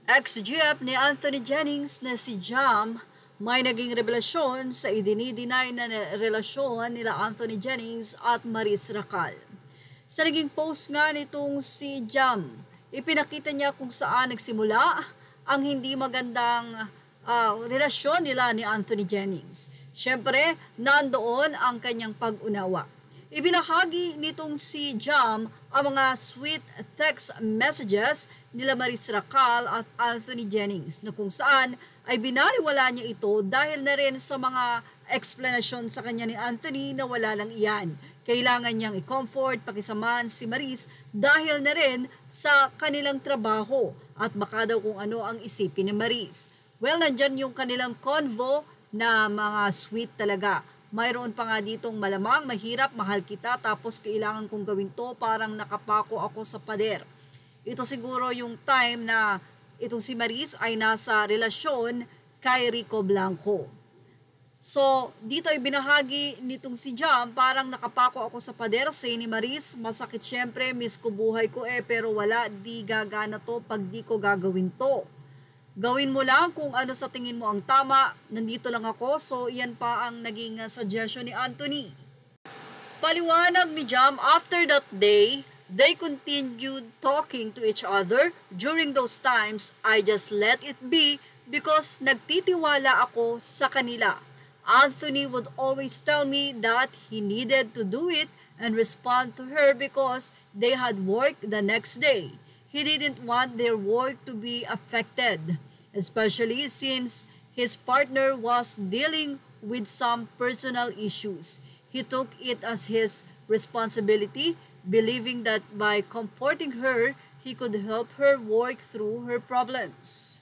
Ex-GF ni Anthony Jennings na si Jam may naging revelasyon sa idinideny na relasyon nila Anthony Jennings at Maris Racal. Sa naging post nga nitong si Jam, ipinakita niya kung saan nagsimula ang hindi magandang relasyon nila ni Anthony Jennings. Siyempre, nandoon ang kanyang pag-unawa. Ibinahagi nitong si Jam ang mga sweet text messages nila Maris Racal at Anthony Jennings na kung saan ay binaliwala niya ito dahil na rin sa mga explanation sa kanya ni Anthony na wala lang iyan. Kailangan niyang i-comfort, pakisamahan si Maris dahil na rin sa kanilang trabaho at baka daw kung ano ang isipin ni Maris. Well, nandyan yung kanilang convo na mga sweet talaga. Mayroon pa nga ditong malamang, mahirap, mahal kita, tapos kailangan kong gawin to, parang nakapako ako sa pader. Ito siguro yung time na itong si Maris ay nasa relasyon kay Rico Blanco. So, dito ay binahagi nitong si Jam, parang nakapako ako sa pader, say ni Maris, masakit syempre, miss ko buhay ko pero wala, di gagana to pag di ko gagawin to. Gawin mo lang kung ano sa tingin mo ang tama, nandito lang ako, so iyan pa ang naging suggestion ni Anthony. Paliwanag ni Jam, after that day, they continued talking to each other. During those times, I just let it be because nagtitiwala ako sa kanila. Anthony would always tell me that he needed to do it and respond to her because they had work the next day. He didn't want their work to be affected, especially since his partner was dealing with some personal issues. He took it as his responsibility, believing that by comforting her, he could help her work through her problems.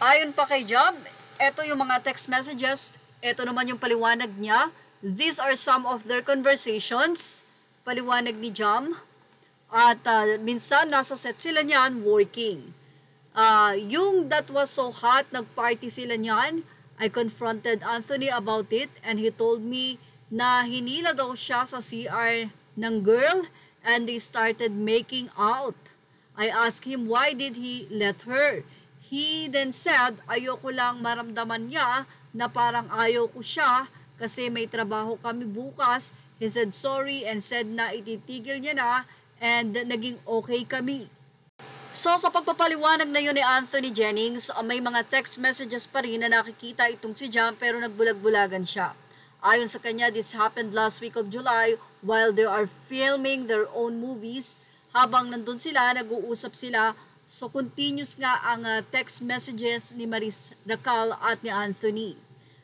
Ayon pa kay Jam, ito yung mga text messages, ito naman yung paliwanag niya. These are some of their conversations, paliwanag ni Jam. At minsan nasa set sila niyan working. Yung that was so hot, nagparty sila niyan. I confronted Anthony about it and he told me na hinila daw siya sa CR ng girl and they started making out. I asked him why did he let her. He then said ayoko lang maramdaman niya na parang ayaw ko siya kasi may trabaho kami bukas. He said sorry and said na ititigil niya na and naging okay kami. So sa pagpapaliwanag na yun ni Anthony Jennings, may mga text messages pa rin na nakikita itong si Jam pero nagbulag-bulagan siya. Ayon sa kanya, this happened last week of July while they are filming their own movies. Habang nandun sila, nag-uusap sila. So continuous nga ang text messages ni Maris Racal at ni Anthony.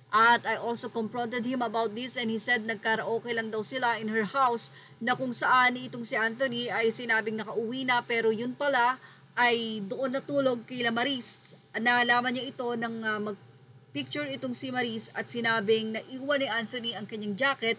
At I also confronted him about this and he said nagkaraoke lang daw sila in her house na kung saan itong si Anthony ay sinabing nakauwi na pero yun pala ay doon natulog kay Maris. Naalaman niya ito nang mag-picture itong si Maris at sinabing naiwan ni Anthony ang kanyang jacket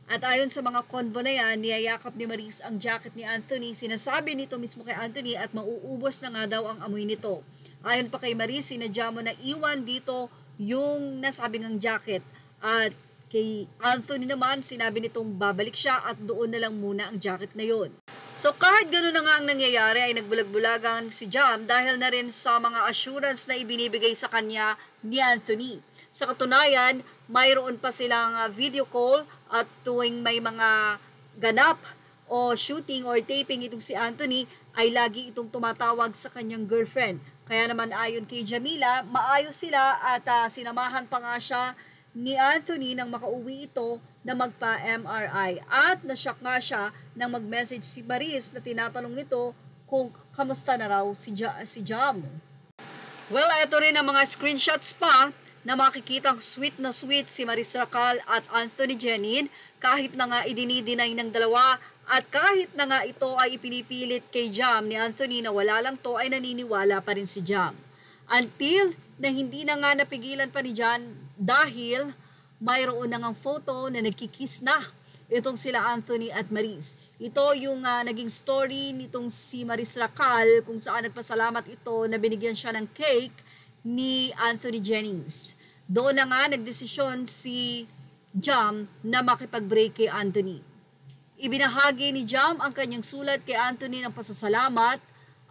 at ayon sa mga convo na yan, niyayakap ni Maris ang jacket ni Anthony. Sinasabi nito mismo kay Anthony at mauubos na nga daw ang amoy nito. Ayon pa kay Maris, sinadya mo na iwan dito yung nasabi ng jacket at kay Anthony naman sinabi nitong babalik siya at doon na lang muna ang jacket na yon. So kahit gano'n na nga ang nangyayari ay nagbulag-bulagan si Jam dahil na rin sa mga assurance na ibinibigay sa kanya ni Anthony. Sa katunayan, mayroon pa silang video call at tuwing may mga ganap o shooting or taping itong si Anthony ay lagi itong tumatawag sa kanyang girlfriend. Kaya naman ayon kay Jamila, maayos sila at sinamahan pa nga siya ni Anthony nang makauwi ito na magpa-MRI. At nashock nga siya nang mag-message si Maris na tinatanong nito kung kamusta na raw si Jam. Well, ito rin ang mga screenshots pa na makikitang sweet na sweet si Maris Racal at Anthony Jennings kahit na nga idinideny ng dalawa at kahit na nga ito ay ipinipilit kay Jam ni Anthony na wala lang to ay naniniwala pa rin si Jam. Until na hindi na nga napigilan pa ni Jam dahil mayroon na ngang photo na nagkikiss na itong sila Anthony at Maris. Ito yung naging story nitong si Maris Racal kung saan nagpasalamat ito na binigyan siya ng cake ni Anthony Jennings. Doon na nga nagdesisyon si Jam na makipag-break kay Anthony. Ibinahagi ni Jam ang kanyang sulat kay Anthony ng pasasalamat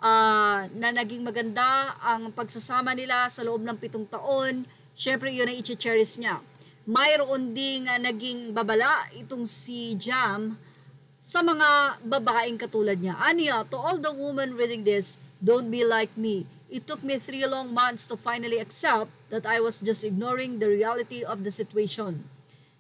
na naging maganda ang pagsasama nila sa loob ng 7 taon. Syempre, yun ang i-cherish niya. Mayroon ding naging babala itong si Jam sa mga babaeng katulad niya. Anya, to all the women reading this, don't be like me. It took me 3 long months to finally accept that I was just ignoring the reality of the situation.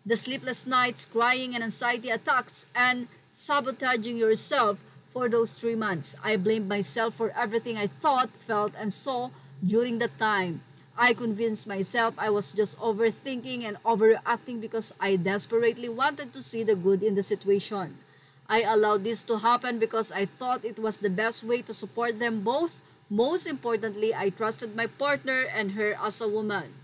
The sleepless nights, crying and anxiety attacks, and sabotaging yourself for those 3 months. I blamed myself for everything I thought, felt, and saw during that time. I convinced myself I was just overthinking and overreacting because I desperately wanted to see the good in the situation. I allowed this to happen because I thought it was the best way to support them both. Most importantly, I trusted my partner and her as a woman.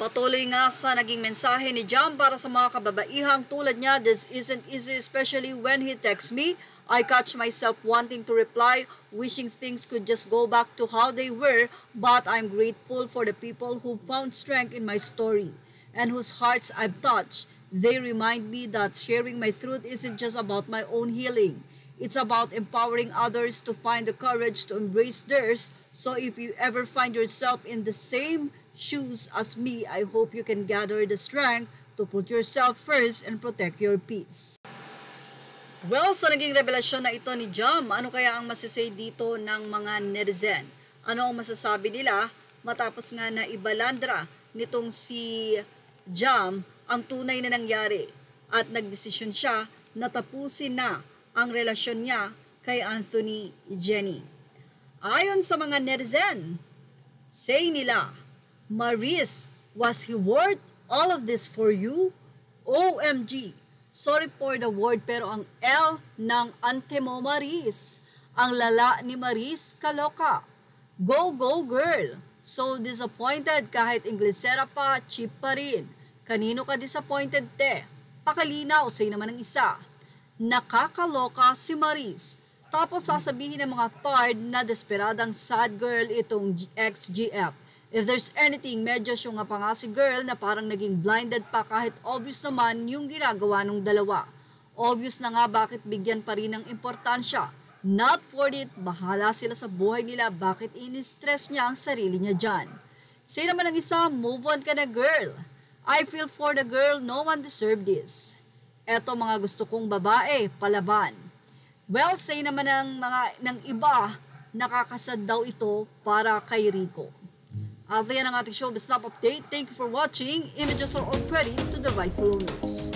Patuloy nga sa naging mensahe ni Jam para sa mga kababaihang tulad niya, this isn't easy, especially when he texts me. I catch myself wanting to reply, wishing things could just go back to how they were, but I'm grateful for the people who found strength in my story and whose hearts I've touched. They remind me that sharing my truth isn't just about my own healing. It's about empowering others to find the courage to embrace theirs. So if you ever find yourself in the same shoes as me, I hope you can gather the strength to put yourself first and protect your peace. Well, sa naging revelasyon na ito ni Jam, ano kaya ang masasay dito ng mga netizen? Ano ang masasabi nila matapos nga na ibalandra nitong si Jam ang tunay na nangyari at nagdesisyon siya na tapusin na ang relasyon niya kay Anthony Jenny. Ayon sa mga netizen, say nila, Maris, was he worth all of this for you? OMG! Sorry for the word pero ang L ng ante mo Maris. Ang lala ni Maris, kaloka. Go, go girl! So disappointed kahit Inglesera pa, cheap pa rin. Kanino ka disappointed te? Pakalinaw, say naman ng isa. Nakakaloka si Maris. Tapos sasabihin ng mga third na desperadang sad girl itong ex-GF. If there's anything, medyo syong nga pa nga si girl na parang naging blinded pa kahit obvious naman yung ginagawa ng dalawa. Obvious na nga bakit bigyan pa rin ng importansya. Not for it, bahala sila sa buhay nila, bakit ini-stress niya ang sarili niya dyan. Say naman ng isa, move on ka na girl. I feel for the girl, no one deserved this. Eto mga gusto kong babae, palaban. Well, say naman ng iba, nakakasad daw ito para kay Rico. At yan ang ating showbiz top update. Thank you for watching. Images are all credit to the rightful owners.